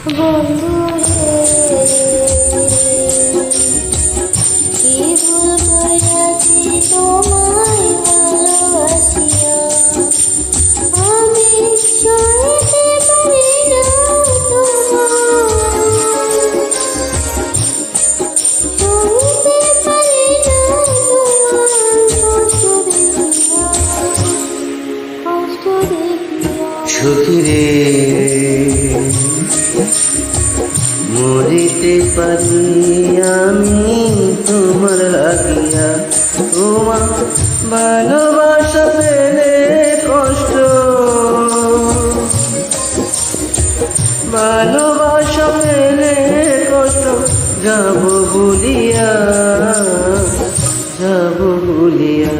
বন্ধু কি ভুল করেছি তোমায় ভালোবাসিয়া, আমি সইতে পারি না সইতে পারি না কষ্ট দেখিয়া। সখীরে মরিতে পারি আমি তোমার লাগিয়া, তোমার ভালোবাসা পেলে কষ্ট, ভালোবাসা পেলে কষ্ট, যাব বলিয়া, যাব বলিয়া।